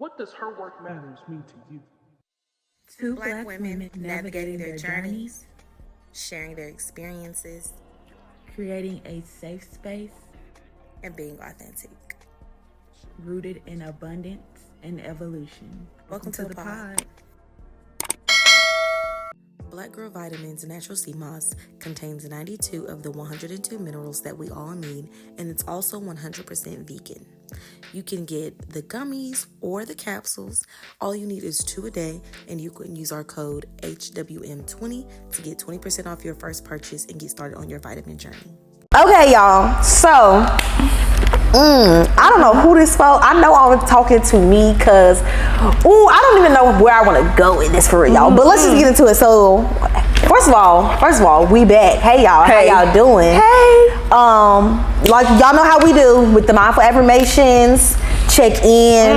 What does her work matters mean to you? Two Black women navigating their journeys, sharing their experiences, creating a safe space, and being authentic. Rooted in abundance and evolution. Welcome to the pod. Black Girl Vitamins Natural Sea Moss contains 92 of the 102 minerals that we all need, and it's also 100% vegan. You can get the gummies or the capsules. All you need is 2 a day, and you can use our code HWM20 to get 20% off your first purchase and get started on your vitamin journey. Okay, y'all. So, I don't know who this for. I know I'm talking to me because, I don't even know where I want to go with this for real, y'all. But let's just get into it. So, first of all, we back. Hey, y'all. Hey. How y'all doing? Hey. Like y'all know how we do with the mindful affirmations. Check in.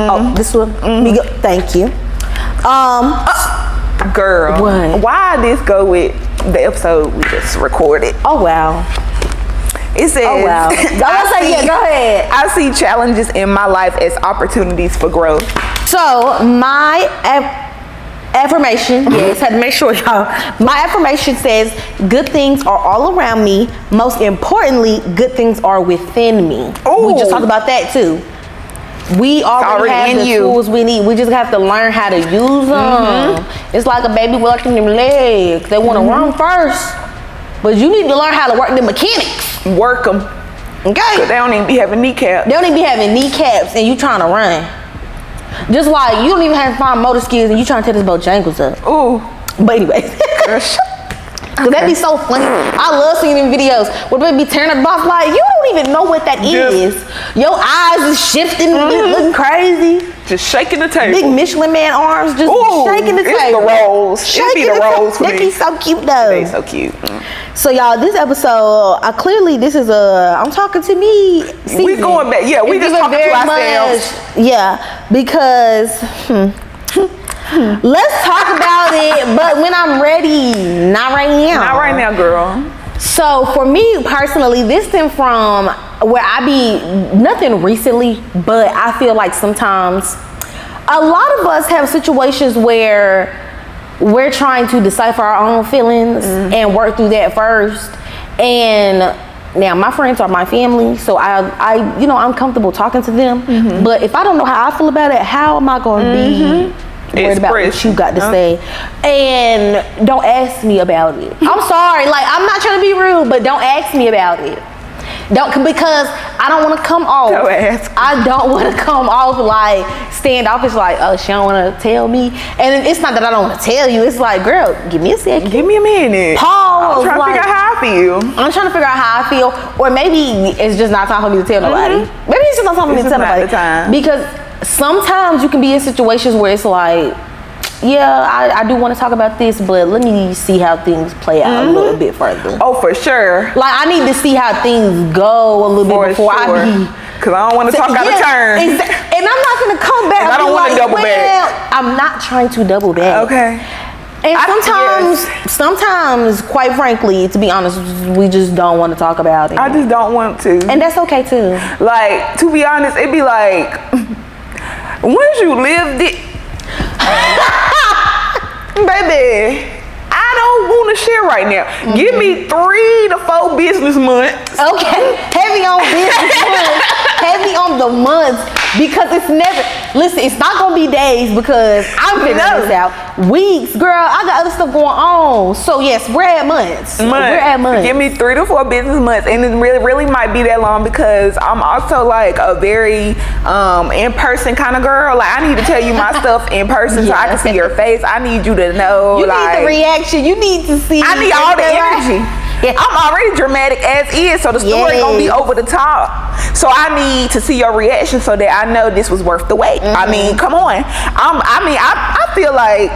Oh, this one. We go. Thank you. Girl, What? why this go with the episode we just recorded? Oh wow. It says, Oh wow. Go ahead. I see challenges in my life as opportunities for growth. So my affirmation, yes, had to make sure y'all. My affirmation says, good things are all around me. Most importantly, good things are within me. Ooh. We just talked about that too. We already have in the you. tools we need. We just have to learn how to use them. It's like a baby working them legs. They want to run first, but you need to learn how to work the mechanics. Work them. Okay? They don't even be having kneecaps. They don't even be having kneecaps and you trying to run. Just like you don't even have to find motor skills and you trying to tear this Bojangles up. Ooh. But anyways. Cause that'd be so funny. I love seeing them videos where they be tearing the box like, you don't even know what that is. Your eyes is shifting, looking crazy. Just shaking the table. Big Michelin Man arms just shaking the it's table. the rolls. It be the rolls for That'd me. be so cute though. They so cute. So y'all, this episode, clearly this is I'm talking to me season. We going back. Yeah, we It's just giving talking to very ourselves. much- yeah, because let's talk about it, but when I'm ready, not right now. Not right now, girl. So for me personally, this stemmed from where I be, nothing recently, but I feel like sometimes a lot of us have situations where we're trying to decipher our own feelings and work through that first. And now my friends are my family, so I'm comfortable talking to them. But if I don't know how I feel about it, how am I going to be worried about what you got to say? And don't ask me about it. I'm sorry, like I'm not trying to be rude, but don't ask me about it. Because I don't want to come off. Don't ask me. I don't want to come off like standoffish, like, oh, she don't want to tell me. And it's not that I don't want to tell you. It's like, girl, give me a second. Give me a minute. Pause. I'm trying to figure out how I feel. I'm trying to figure out how I feel, or maybe it's just not time for me to tell nobody. Maybe it's just not time for me to tell not nobody. the time. Because sometimes you can be in situations where it's like, yeah, I do want to talk about this, but let me see how things play out a little bit further. Oh, for sure. Like I need to see how things go a little bit before I be. Because I don't want to talk out of turn. And I'm not gonna come back. And I don't want to double back. I'm not trying to double back. Okay. And sometimes, quite frankly, to be honest, we just don't want to talk about it. I just don't want to. And that's okay too. Like, to be honest, it'd be like, once you lived it, baby, I don't want to share right now. Give me 3 to 4 business months. Okay, heavy on business months, heavy on the months, because it's never, listen, it's not gonna be days because I'm figuring this out. Weeks, girl, I got other stuff going on. So yes, we're at months. We're at months. Give me 3 to 4 business months, and it really might be that long because I'm also like a very in-person kind of girl. Like I need to tell you my stuff in person so I can see your face. I need you to know. You like, need the reaction. You need to see. I need all the energy. Yeah. I'm already dramatic as is, so the story gonna be over the top. So I need to see your reaction so that I know this was worth the wait. I mean, come on. I feel like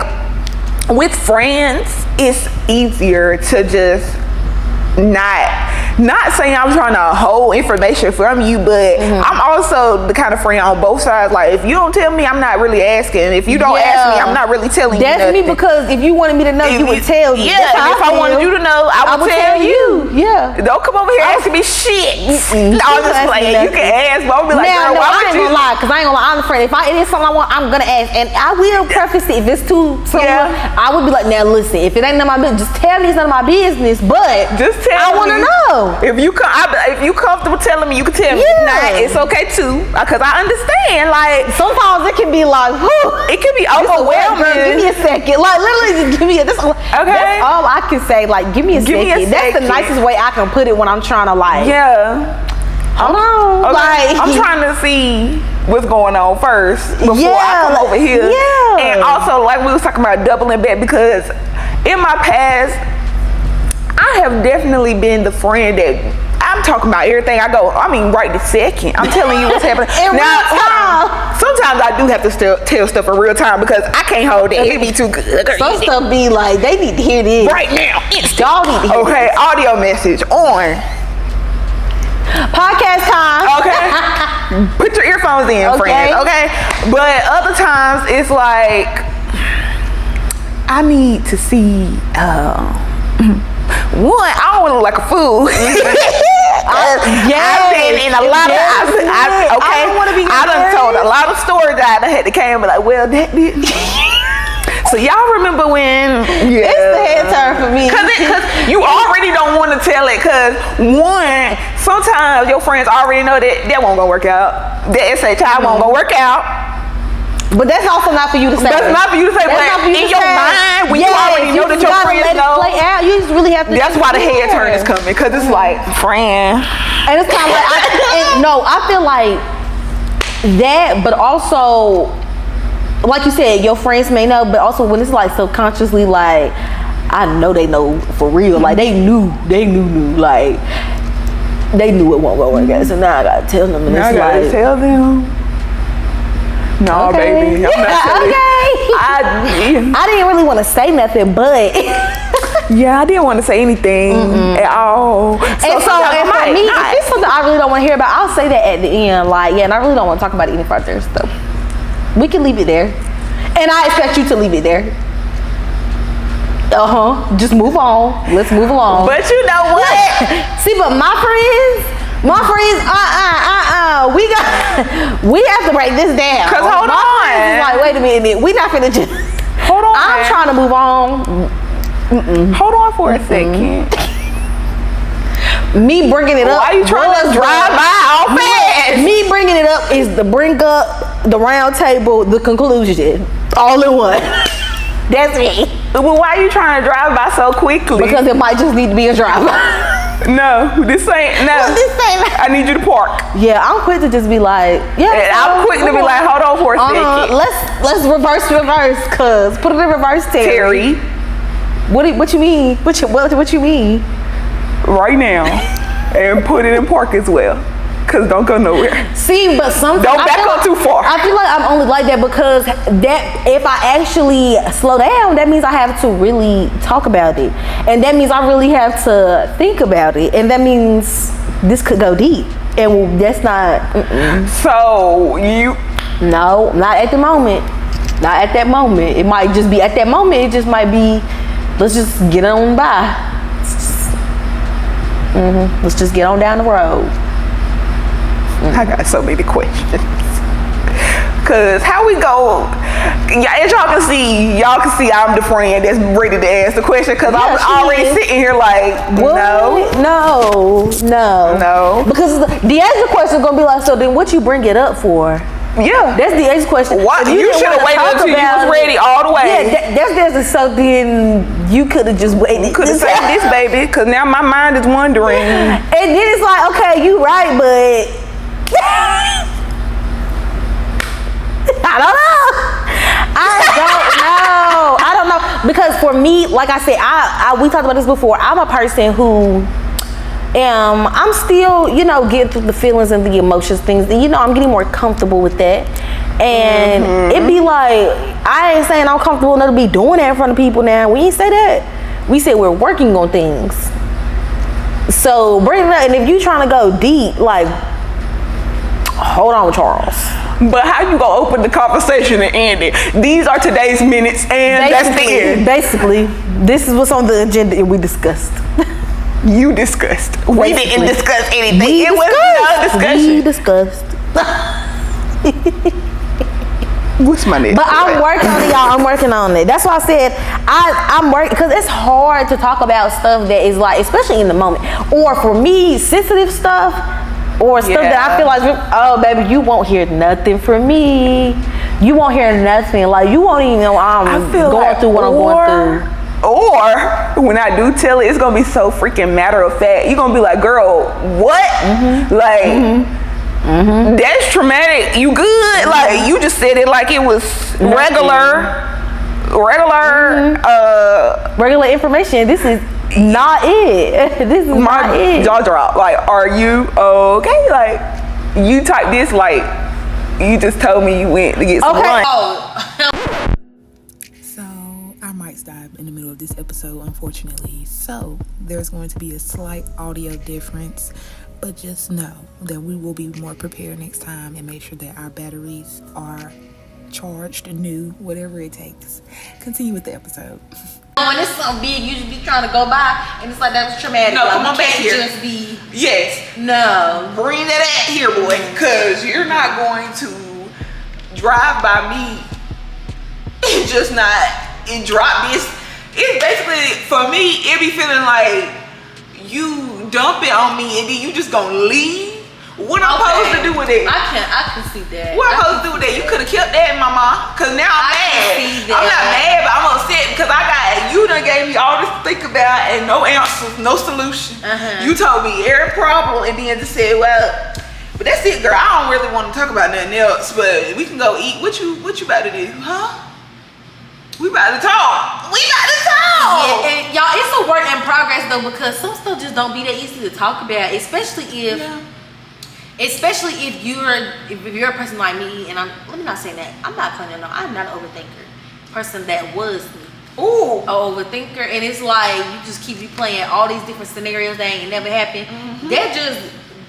with friends, it's easier to just not not saying I'm trying to hold information from you, but I'm also the kind of friend on both sides. Like, if you don't tell me, I'm not really asking. If you don't ask me, I'm not really telling you That's nothing. me, because if you wanted me to know, you would tell me. Yeah, That's how and if I feel. wanted you to know, I would tell you. Yeah. Don't come over here asking me shit. I'm just playing. You can ask, but I'll be like, Now, girl, no, why I would ain't you? gonna lie, because I ain't gonna lie. I'm afraid if it is something I want, I'm gonna ask. And I will preface it if it's too soon. I would be like, now listen, if it ain't none of my business, just tell me it's none of my business. But just tell I want to know. If you comfortable telling me, you can tell me. If not, it's okay too, because I understand. Like, sometimes it can be like, whew, it can be overwhelming. Give me a second. Like, literally, just give me a. That's all I can say. Like, give me a second. That's the nicest way I can put it when I'm trying to, like. Yeah. Hold on. Okay. Like, I'm trying to see what's going on first before I come over here. Yeah. And also, like we was talking about doubling back, because in my past, I have definitely been the friend that I'm talking about everything. Right this second. I'm telling you what's happening. Sometimes I do have to tell stuff in real time, because I can't hold it. It be too good. Some stuff be like, they need to hear this right now. Y'all need to hear Okay, this. audio message on. Podcast time. Okay. Put your earphones in, friends. Okay. But other times it's like, I need to see. One, I don't want to look like a fool. I've been in a lot of. I done told a lot of stories that I had to came and be like, well, that did. So y'all remember when? Yeah. It's the head turn for me. Cause you already don't want to tell it. Cause one, sometimes your friends already know that won't gonna work out. That SHI won't gonna work out. But that's also not for you to say. That's not for you to say. But in your mind, when you already know that your friends know, play out, you just really have to. That's why the head turn is coming. Cause it's like, friend. And it's kind of like, I feel like that, but also, like you said, your friends may know, but also when it's like subconsciously, like, I know they know for real. Like, they knew, like, they knew it won't go work out. So now I gotta tell them, and now it's I gotta like, tell them. No, baby, I'm not telling you. I didn't really want to say nothing, but yeah, I didn't want to say anything at all. And for me, if it's something I really don't want to hear about, I'll say that at the end. Like, yeah, and I really don't want to talk about it any further. So we can leave it there, and I expect you to leave it there. Just move on. Let's move along. But you know what? See, but my friends, we have to break this down. Cause hold on. Friends is like, wait a minute, we not finna just. Hold on. I'm trying to move on. Hold on for a second. Me bringing it up. Why you trying to drive by all fast? Me bringing it up is to bring up the round table, the conclusion, all in one. That's me. Well, why are you trying to drive by so quickly? Because it might just need to be a drive by. No, this ain't. I need you to park. Yeah, I'm quick to just be like, yeah. I'm quick to be like, hold on for a second. Let's reverse, cause put it in reverse, Terry. What you mean? What you mean? Right now, and put it in park as well. Cause don't go nowhere. See, but sometimes don't back up too far. I feel like I'm only like that because that if I actually slow down, that means I have to really talk about it, and that means I really have to think about it, and that means this could go deep, and that's not. So you? No, not at the moment. Not at that moment. It might just be at that moment. It just might be. Let's just get on by. Let's just get on down the road. I got so many questions. Cause how we go, as y'all can see I'm the friend that's ready to ask the question. Cause I'm already sitting here like, no. Because the answer question is gonna be like, so then what you bring it up for? Yeah, that's the answer question. Why you should have waited until you was ready all the way. Yeah, that's so then you could have just waited. Could have said this, baby. Cause now my mind is wondering. And then it's like, okay, you right, but. I don't know because for me, like I said, we talked about this before. I'm a person who I'm still, getting through the feelings and the emotions, things. I'm getting more comfortable with that, and it be like I ain't saying I'm comfortable enough to be doing that in front of people. Now we ain't say that. We said we're working on things. So bring it up, and if you trying to go deep, like, hold on, Charles. But how you gonna open the conversation and end it? These are today's minutes, and that's the end. Basically, this is what's on the agenda, and we discussed. You discussed. We didn't discuss anything. We it was no discussion. We discussed. What's my next? But I'm working on it, y'all. I'm working on it. That's why I said I'm working, because it's hard to talk about stuff that is like, especially in the moment, or for me, sensitive stuff, or stuff that I feel like, oh baby, you won't hear nothing from me. You won't hear nothing. Like, you won't even know I'm going through what I'm going through. Or when I do tell it, it's gonna be so freaking matter of fact. You're gonna be like, girl, what? Like, that's traumatic. You good? Like, you just said it like it was regular information. This is not it. This is not it. Jaw drop. Like, are you okay? Like, you type this like you just told me you went to get some lunch. So our mics died in the middle of this episode, unfortunately. So there's going to be a slight audio difference, but just know that we will be more prepared next time and make sure that our batteries are charged, new, whatever it takes. Continue with the episode. When it's something big, you just be trying to go by, and it's like, that was traumatic. No, like, come on back here. Just be, Yes. no. Bring that at here, boy, because you're not going to drive by me and just not and drop this. It's basically, for me, it be feeling like you dump it on me and then you just gonna leave. What I'm supposed to do with it? I can see that. What I'm supposed to do with that? You could have kept that, mama. Cause now I'm mad. I'm not mad, but I'm upset because you done gave me all this to think about and no answers, no solution. You told me every problem and then just said, well, but that's it, girl. I don't really want to talk about nothing else, but we can go eat. What you about to do, huh? We about to talk. Yeah, and y'all, it's a work in progress though, because some stuff just don't be that easy to talk about, especially if you're a person like me, and let me not say that. I'm not claiming no. I'm not an overthinker. Person that was me. Ooh. An overthinker, and it's like you just keep replaying all these different scenarios that ain't never happened. That just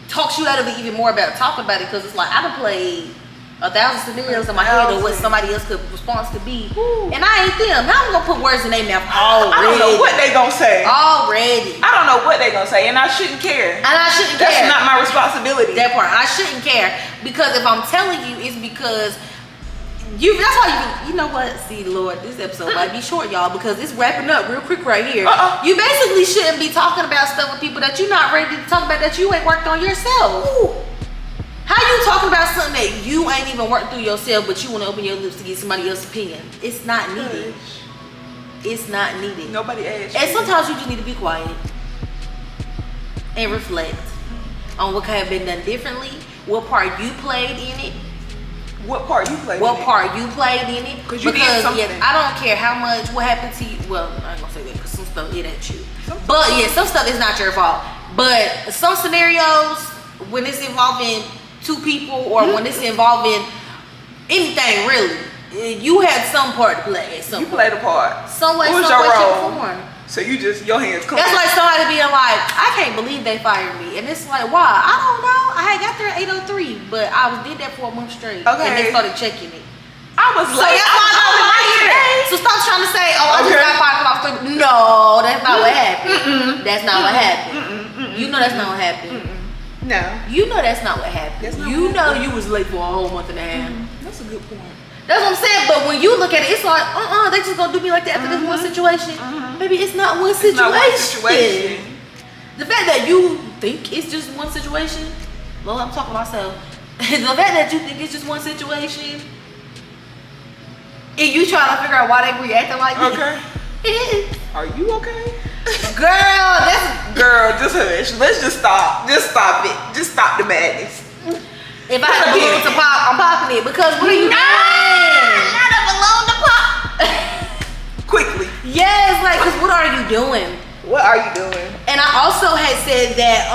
talks you out of it even more about talking about it, because it's like I done played 1,000 scenarios in my head of what somebody else response could be. And I ain't them. Now I'm gonna put words in their mouth already. I don't know what they gonna say. Already. I don't know what they gonna say, and I shouldn't care. That's not my responsibility. That part. I shouldn't care, because if I'm telling you, it's because that's why you know what? See, Lord, this episode might be short, y'all, because it's wrapping up real quick right here. You basically shouldn't be talking about stuff with people that you're not ready to talk about, that you ain't worked on yourself. Ooh. How you talking about something that you ain't even worked through yourself, but you want to open your lips to get somebody else's opinion? It's not needed. It's not needed. Nobody asked. And sometimes you just need to be quiet and reflect on what could have been done differently, what part you played in it. What part you played? What part you played in it? Because you did something. Yeah, I don't care how much what happened to you. Well, I ain't gonna say that because some stuff it ain't you. But yeah, some stuff is not your fault. But some scenarios, when it's involving two people, or when it's involving anything really, you had some part to play. You played a part. Some way, what was some your way, shape, role? or form. So you just, your hands clean. That's like somebody being like, I can't believe they fired me. And it's like, why? I don't know. I had got there at 8:03, but I did that for a month straight. Okay. And they started checking it. I was So late. that's why I don't like it. So stop trying to say, oh, I just got fired off. No, that's not what happened. That's not what happened. You know that's not what happened. No. You know that's not what happened. You know you was late for a whole month and a half. That's a good point. That's what I'm saying. But when you look at it, it's like, they just gonna do me like that after this one situation. Maybe it's not one situation. Not one situation. The fact that you think it's just one situation, well, I'm talking to myself. The fact that you think it's just one situation, and you trying to figure out why they reacting like this. Okay. Are you okay? Girl, just hush. Let's just stop. Just stop it. Just stop the madness. If I had a balloon to pop, I'm popping it, because what are you doing? Not a balloon to pop. Quickly. Yes, like, because what are you doing? What are you doing? And I also had said that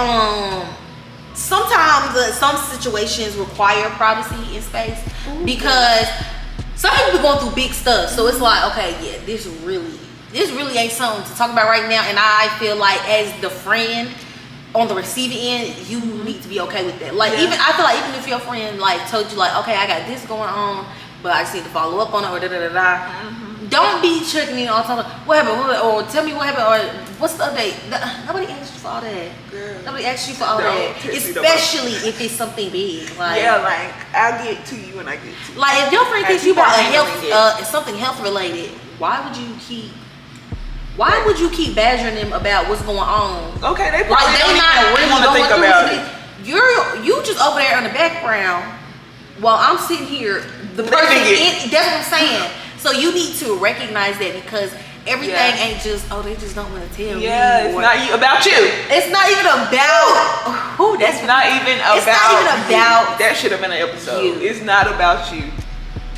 sometimes some situations require privacy in space, because some people be going through big stuff. So it's like, okay, yeah, this really ain't something to talk about right now. And I feel like as the friend, on the receiving end, you need to be okay with that. Like even I feel like even if your friend like told you like, okay, I got this going on, but I just need to follow up on it or da da da da. Don't be checking in all the time. What happened? Or tell me what happened? Or what's the update? Nobody asked you for all that. Girl, nobody asked you for all that. Especially if it's something big. Like, yeah, like I'll get to you when I get to you. Like if your friend thinks you bought a something health related, why would you keep badgering them about what's going on? Okay, they probably like they not really want to think about it. You just over there in the background while I'm sitting here. The person that's what I'm saying. So you need to recognize that because everything ain't just they just don't want to tell me. Yeah, it's not about you. It's not even about who. That's not even about. It's not even about. That should have been an episode. It's not about you.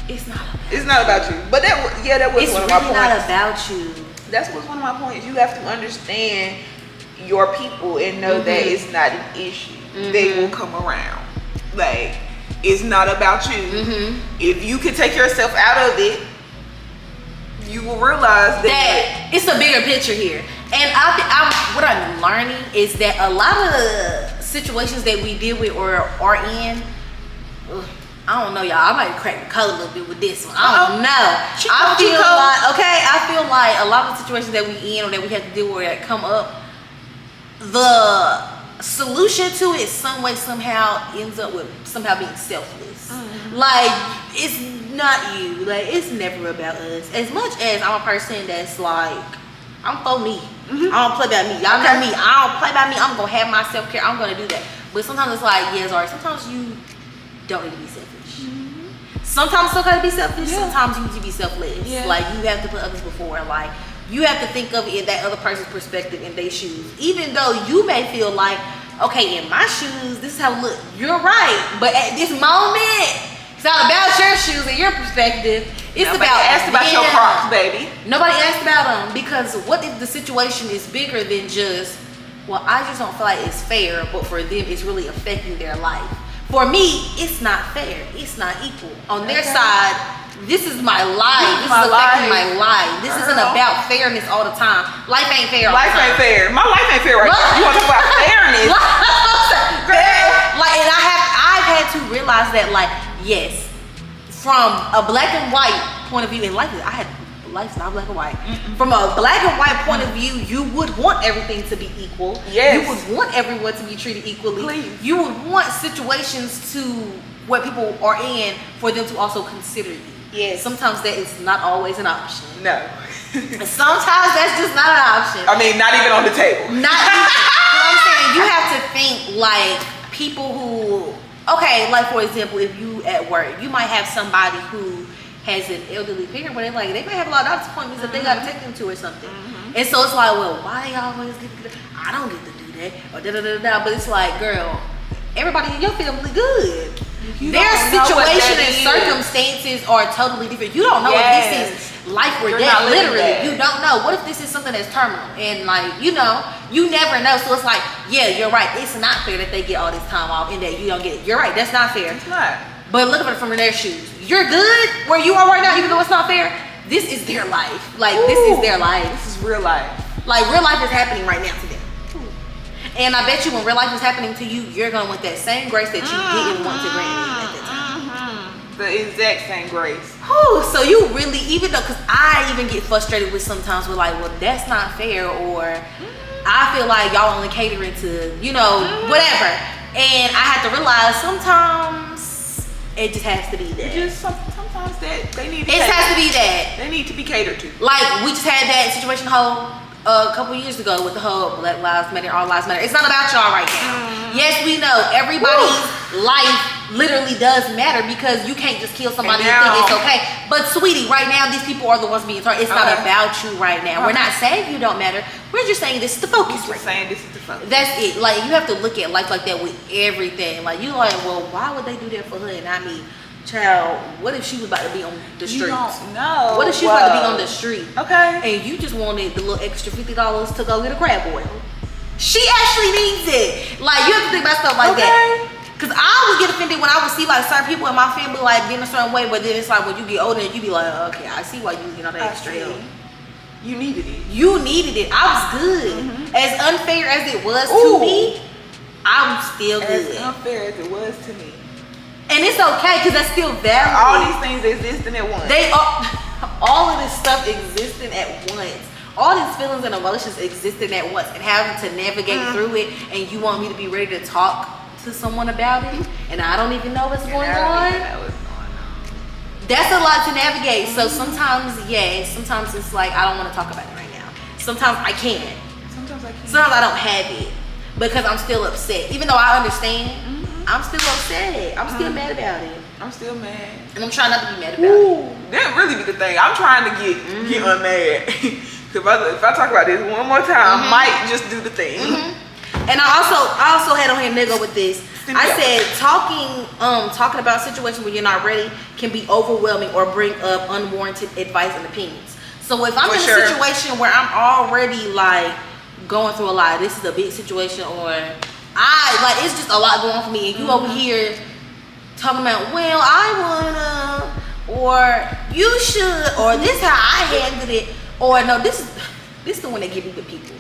It's not. It's not about you. But that was one of my points. It's not about you. That's what's one of my points. You have to understand your people and know that it's not an issue. They will come around. Like it's not about you. If you can take yourself out of it, you will realize that it's a bigger picture here. And what I'm learning is that a lot of the situations that we deal with or are in, I don't know, y'all. I might crack the code a little bit with this one. I don't know. I feel like a lot of the situations that we in or that we have to deal with that come up, the solution to it some way somehow ends up with somehow being selfless. Like it's not you. Like it's never about us. As much as I'm a person that's like I'm for me. I don't play by me. Y'all know me. I don't play by me. I'm gonna have my self-care. I'm gonna do that. But sometimes it's like, Zharyia, sometimes you don't need to be selfish. Sometimes it's okay to be selfish. Sometimes you need to be selfless. Like you have to put others before. Like you have to think of it that other person's perspective in their shoes. Even though you may feel like, okay, in my shoes, this is how it look. You're right. But at this moment, it's not about your shoes and your perspective. It's asked about your Crocs, baby. Nobody asked about them because what if the situation is bigger than just, well, I just don't feel like it's fair, but for them, it's really affecting their life. For me, it's not fair. It's not equal. On their side, this is my life. This is affecting my life. This isn't about fairness all the time. Life ain't fair. Life ain't fair. My life ain't fair right now. You want to talk about fairness? Like, and I've had to realize that, like, yes, from a black and white point of view, and life's not black and white. From a black and white point of view, you would want everything to be equal. Yes. You would want everyone to be treated equally. Please. You would want situations to where people are in for them to also consider you. Yes. Sometimes that is not always an option. No. And sometimes that's just not an option. I mean, not even on the table. Not even. You know what I'm saying? You have to think like people who, okay, like for example, if you at work, you might have somebody who has an elderly parent, but they might have a lot of doctor's appointments that they got to take them to or something. And so it's like, well, why they always get to do that? I don't get to do that. Or da-da-da-da. But it's like, girl, everybody in your family good. Their situation and circumstances are totally different. You don't know if this is life or death, literally. You don't know. What if this is something that's terminal? And like, you never know. So it's like, yeah, you're right. It's not fair that they get all this time off and that you don't get it. You're right. That's not fair. It's not. But look at it from their shoes. You're good where you are right now, even though it's not fair. This is their life. Like, this is their life. This is real life. Like, real life is happening right now to them. And I bet you when real life is happening to you, you're going to want that same grace that you didn't want to grant me at that time. The exact same grace. So you really, even though, because I even get frustrated with sometimes with like, well, that's not fair, or I feel like y'all only catering to, whatever. And I have to realize sometimes it just has to be that. Sometimes that they need to has to be that. They need to be catered to. Like, we just had that situation a couple years ago with the whole Black Lives Matter, All Lives Matter. It's not about y'all right now. Yes, we know everybody's life literally does matter because you can't just kill somebody and think it's okay. But sweetie, right now these people are the ones being targeted. It's not about you right now. We're not saying you don't matter. We're just saying this is the focus. We're saying this is the focus. That's it. Like, you have to look at life like that with everything. Like, you're like, well, why would they do that for her and not me? Child, what if she was about to be on the streets? You don't know. What if she was about to be on the street? Okay. And you just wanted the little extra $50 to go get a crab boil. She actually needs it. Like, you have to think about stuff like that. Because I would get offended when I would see like certain people in my family like being a certain way, but then it's like when you get older and you be like, okay, I see why you get all that extra help. You needed it. You needed it. I was good. As unfair as it was to me, I'm still good. As unfair as it was to me. And it's okay because that's still valid. All these things existing at once. They are, all of this stuff existing at once. All these feelings and emotions existing at once, and having to navigate through it. And you want me to be ready to talk to someone about it, and I don't even know what's going on. That's a lot to navigate. So sometimes, sometimes it's like I don't want to talk about it right now. Sometimes I can't. Sometimes I can't. Sometimes I don't have it because I'm still upset. Even though I understand, I'm still upset. I'm still mad about it. I'm still mad. And I'm trying not to be mad about it. That really be the thing. I'm trying to get unmad. Because if I talk about this one more time, I might just do the thing. And I also had on here nigga with this. I said talking about situations when you're not ready can be overwhelming or bring up unwarranted advice and opinions. So if I'm in a situation where I'm already like going through a lot, this is a big situation, or it's just a lot going on for me, and you over here talking about, well, I wanna, or you should, or this how I handled it, or no, this is the one that give me the people.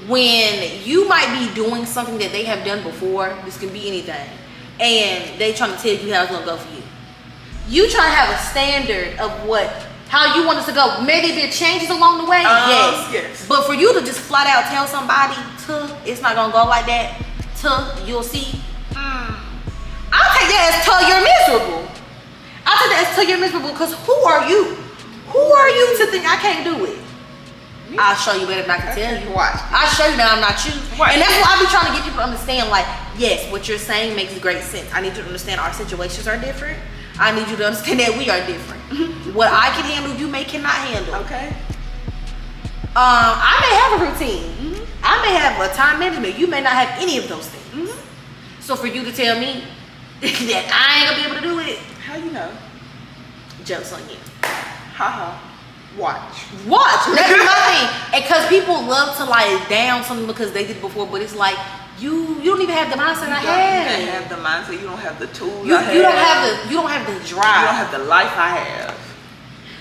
When you might be doing something that they have done before, this can be anything, and they trying to tell you how it's gonna go for you. You try to have a standard of how you want us to go. Maybe there are changes along the way, yes. But for you to just flat out tell somebody, it's not gonna go like that, you'll see. I'll take that as till you're miserable. I'll take that as till you're miserable, because who are you? Who are you to think I can't do it? I'll show you better than I can tell you. Watch. I'll show you that I'm not you. And that's why I be trying to get people to understand, like, yes, what you're saying makes great sense. I need you to understand our situations are different. I need you to understand that we are different. What I can handle, you cannot handle. Okay. I may have a routine. I may have a time management. You may not have any of those things. So for you to tell me that I ain't gonna be able to do it, how you know? Joke's on you. Watch. That's my thing. And because people love to like down something because they did it before, but it's like you don't even have the mindset I have. You don't have the mindset. You don't have the tools. You don't have the drive. You don't have the life I have.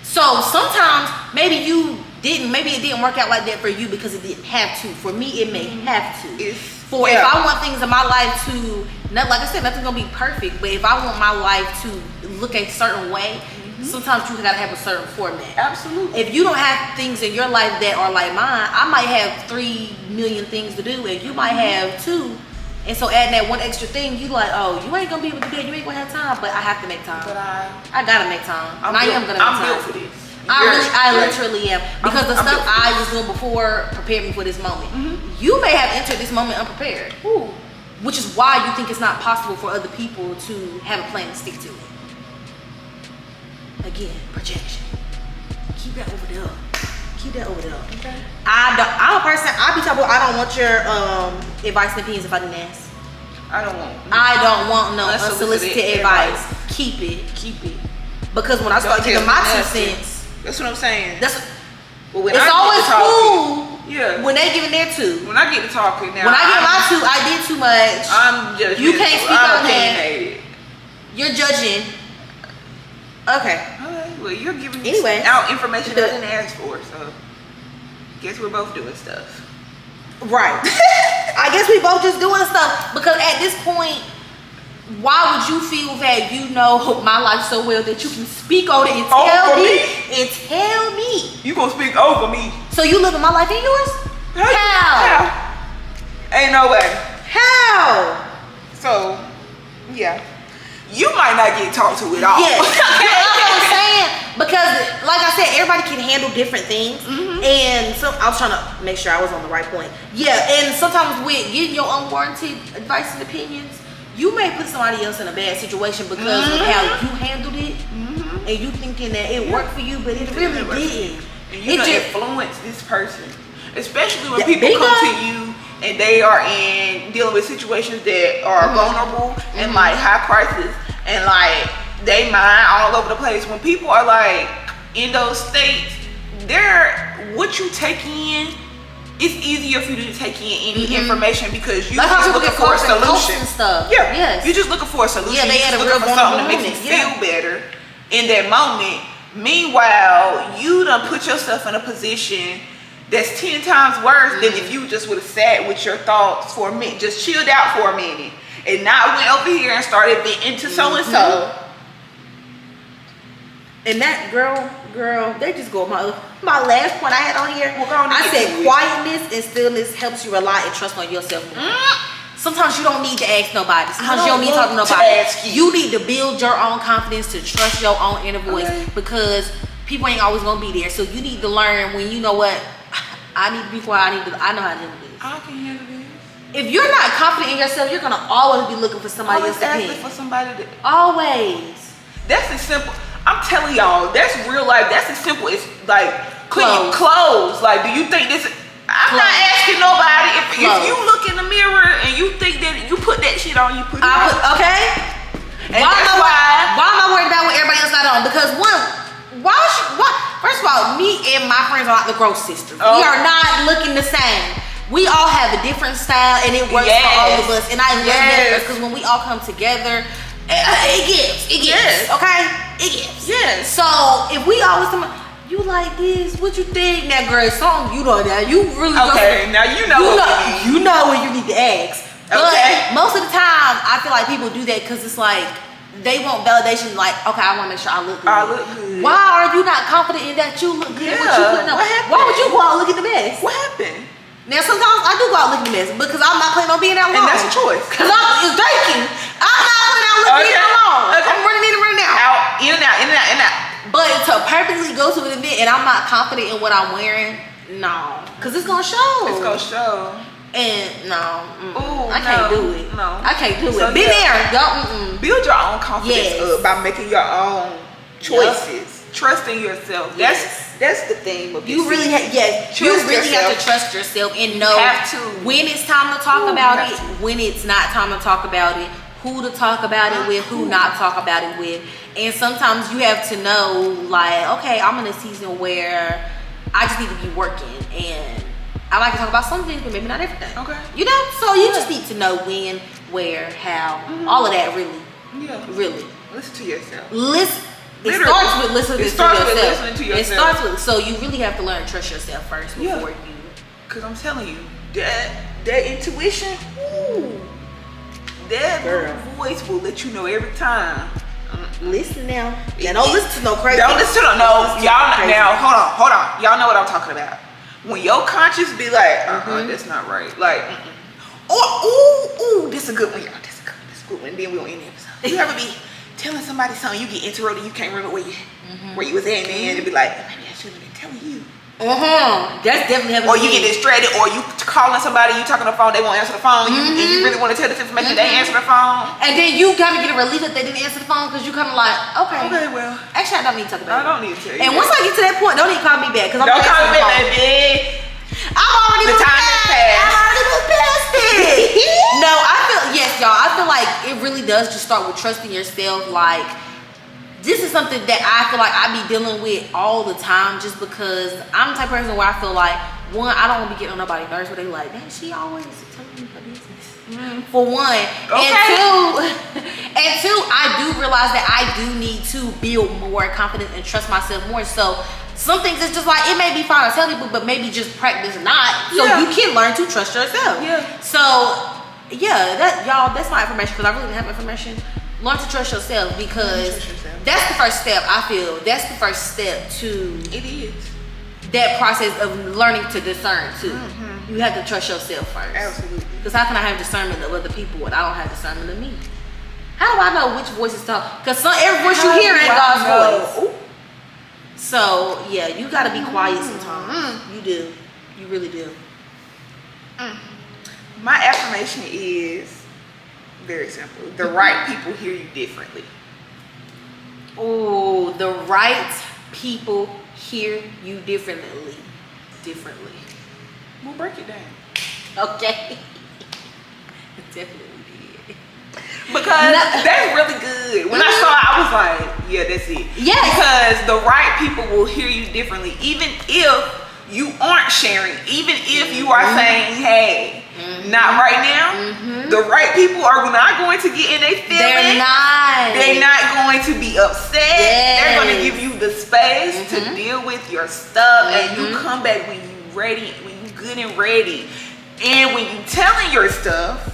So sometimes maybe it didn't work out like that for you because it didn't have to. For me, it may have to. If I want things in my life to, not like I said, nothing's gonna be perfect, but if I want my life to look a certain way, sometimes you gotta have a certain format. Absolutely. If you don't have things in your life that are like mine, I might have 3 million things to do, and you might have 2. And so adding that one extra thing, you like, oh, you ain't gonna be able to do that. You ain't gonna have time, but I have to make time. But I gotta make time. And I am gonna make time. I'm built for this. I literally am, because the stuff I was doing before prepared me for this moment. You may have entered this moment unprepared, which is why you think it's not possible for other people to have a plan and stick to it. Again, projection. Keep that over there. Okay. I'm a person. I be talking. I don't want your advice and opinions if I didn't ask. I don't want no unsolicited advice. Keep it. Because when I start giving my 2 cents. That's what I'm saying. It's always cool. Yeah. When they giving their 2. When I get to talking now. When I get my 2, I did too much. I'm judging. You can't speak on that. You're judging. Okay. Well, you're giving me out information I didn't ask for, so guess we're both doing stuff. Right. I guess we both just doing stuff, because at this point, why would you feel that you know my life so well that you can speak on it and tell me? You gonna speak over me? So you living my life in yours? How? Ain't no way. How? So, yeah. You might not get talked to at all. Yes. That's what I'm saying. Because, like I said, everybody can handle different things. And so I was trying to make sure I was on the right point. Yeah, and sometimes with getting your unwarranted advice and opinions, you may put somebody else in a bad situation because of how you handled it. And you thinking that it worked for you, but it really didn't. And you can influence this person. Especially when people come to you and they are dealing with situations that are vulnerable and like high crisis, and like they mind all over the place. When people are like in those states, what you take in, it's easier for you to take in any information because you just looking for a solution. Yes. You're just looking for a solution. Yeah, they you're just looking for something that makes you feel better in that moment. Meanwhile, you done put yourself in a position that's 10 times worse than if you just would have sat with your thoughts for a minute, just chilled out for a minute, and now went over here and started venting to so and so. And that girl, they just go. My last point I had on here. I said quietness and stillness helps you rely and trust on yourself more. Sometimes you don't need to ask nobody. Sometimes you don't need to talk to nobody. You need to build your own confidence to trust your own inner voice because people ain't always gonna be there. So you need to learn when you know what I need to be quiet. I know how to handle this. I can handle this. If you're not confident in yourself, you're gonna always be looking for somebody else's opinion. For somebody to always. That's as simple. I'm telling y'all, that's real life. That's as simple as like clothes. Like, do you think this? I'm not asking nobody. If you look in the mirror and you think that you put that shit on, you put it on. Okay. And why am I worried about what everybody else got on? Because first of all, me and my friends are like the Gross sisters. We are not looking the same. We all have a different style, and it works for all of us. And I love that because when we all come together, it gives. Okay, it gives. Yes. So if we always come, you like this? What you think? Now, girl, something you know now. You really now you know. You know when you need to ask. But most of the time, I feel like people do that because it's like they want validation. Like, okay, I want to make sure I look good. Why are you not confident in that you look good? Yeah. What you putting on? Why would you go out and look at the mess? What happened? Now, sometimes I do go out looking at the mess because I'm not planning on being that long. And that's a choice. Because I'm drinking. I'm not planning on looking that long. Okay. I'm running out. In and out. But to purposely go to an event and I'm not confident in what I'm wearing, no. Because it's going to show. It's going to show. And no. Ooh, I can't do it. No. I can't do it. Been there. Don't. Build your own confidence up by making your own choices. Trusting yourself. That's the theme of you really have to trust yourself and know when it's time to talk about it, when it's not time to talk about it, who to talk about it with, who not talk about it with. And sometimes you have to know, like, okay, I'm in a season where I just need to be working and I like to talk about some things, but maybe not everything. Okay. You know? So you just need to know when, where, how, all of that really. Yeah. Really. Listen to yourself. It starts with listening to yourself. It starts with so you really have to learn to trust yourself first before you. Cause I'm telling you, that intuition, that voice will let you know every time. Listen now. Don't listen to no crazy. Don't listen to y'all. Now hold on. Y'all know what I'm talking about. When your conscience be like, that's not right. Like, this is a good one, y'all. This is a good one. And then we don't end the episode. You ever be telling somebody something, you get interrupted, you can't remember where you was at, man, and be like, maybe I should have been telling you. That's definitely happening. Or you get distracted, or you calling somebody, you talking on the phone, they won't answer the phone, and you really want to tell this information, they answer the phone. And then you kind of get a relief that they didn't answer the phone because you kind of like, okay, well, actually I don't need to talk about it. I don't need to tell you. And once I get to that point, don't even call me back because I'm don't call me back, baby. I'm already the time has passed. I'm already moved past it. No, I feel like it really does just start with trusting yourself. Like, this is something that I feel like I be dealing with all the time just because I'm the type of person where I feel like, one, I don't want to be getting on nobody's nerves where they like, man, she always telling me her business. For one. And two, I do realize that I do need to build more confidence and trust myself more. So some things it's just like, it may be fine to tell people, but maybe just practice not. So you can learn to trust yourself. So that's my information because I really didn't have information. Learn to trust yourself because that's the first step. I feel that's the first step to that process of learning to discern too. You have to trust yourself first. Absolutely. Because how can I have discernment of other people when I don't have discernment of me? How do I know which voice is talking? Because every voice you hear ain't God's voice. So yeah, you gotta be quiet sometimes. You do. You really do. My affirmation is very simple. The right people hear you differently. Oh, the right people hear you differently. We'll break it down. Okay. Definitely did. Because that's really good. When I saw it, I was like, yeah, that's it. Yeah. Because the right people will hear you differently. Even if you aren't sharing, even if you are saying, hey, not right now. The right people are not going to get in their feelings. They're not going to be upset. They're going to give you the space to deal with your stuff, and you come back when you ready, when you good and ready. And when you telling your stuff,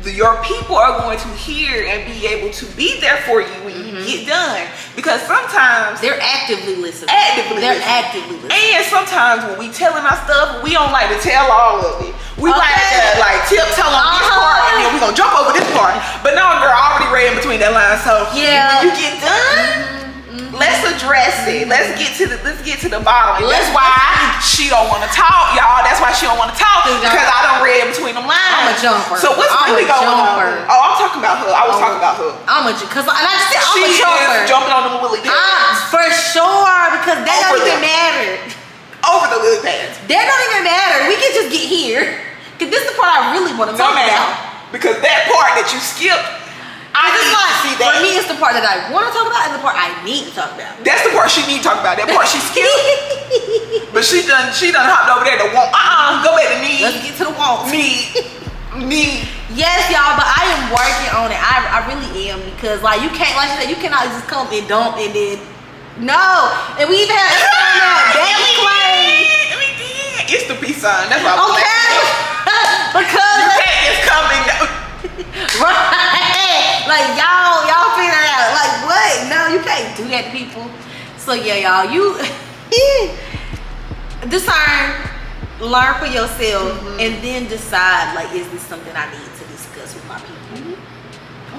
your people are going to hear and be able to be there for you when you get done. Because sometimes they're actively listening. Actively listening. And sometimes when we telling our stuff, we don't like to tell all of it. We like to tiptoe on this part, and then we gonna jump over this part. But no, girl, I already read in between that line. So when you get done, let's address it. Let's get to the bottom. And that's why she don't want to talk, y'all. That's why she don't want to talk, because I done read between them lines. I'm a jumper. So what's really going on? Oh, I'm talking about her. I was talking about her. I'm a jumper. She is jumping on them lily pads. For sure, because that don't even matter. Over the lily pads. That don't even matter. We can just get here. Because this is the part I really want to talk about. Because that part that you skipped, I need to see that. For me, it's the part that I want to talk about and the part I need to talk about. That's the part she need to talk about. That part she skipped. But she done hopped over there to want. Go back to need. Let's get to the wants. Need. Yes, y'all, but I am working on it. I really am, because you can't, like you said, you cannot just come and dump and then And we even had baby clay. We did. It's the peace sign. That's why I was because you can't just come and go. Right. Like y'all figure it out. Like what? No, you can't do that to people. So yeah, y'all, you discern, learn for yourself, and then decide, is this something I need to discuss with my people?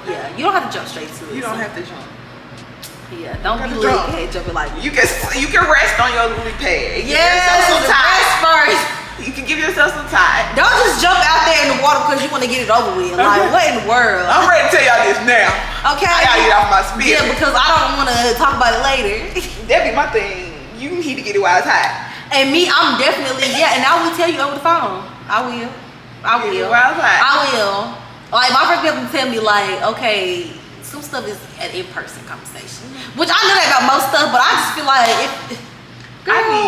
Okay. Yeah, you don't have to jump straight to it. You don't have to jump. Yeah, don't be lily pad jumping like you can rest on your lily pad. Yeah, rest first. You can give yourself some time. Don't just jump out there in the water because you want to get it over with. Like, what in the world? I'm ready to tell y'all this now. Okay. I gotta get off my spirit. Yeah, because I don't want to talk about it later. That be my thing. You need to get it while it's hot. And me, I'm definitely, and I will tell you over the phone. I will. While it's hot. I will. Like, my first people tell me, okay, some stuff is an in-person conversation. Which I know that about most stuff, but I just feel like,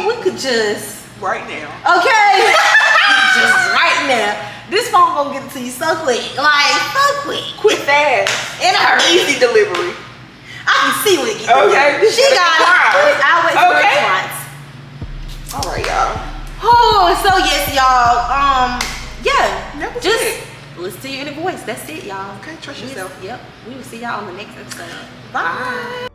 we could just... Right now. Okay. Just right now. This phone gonna get it to you so quick. So quick. Quick fast. In a hurry. Easy delivery. I can see when it gets okay. She got it. I'll wait for response. All right, y'all. Oh, so yes, y'all. That was just it. listen to your inner voice. That's it, y'all. Okay, trust yourself. Yep. We will see y'all on the next episode. Bye.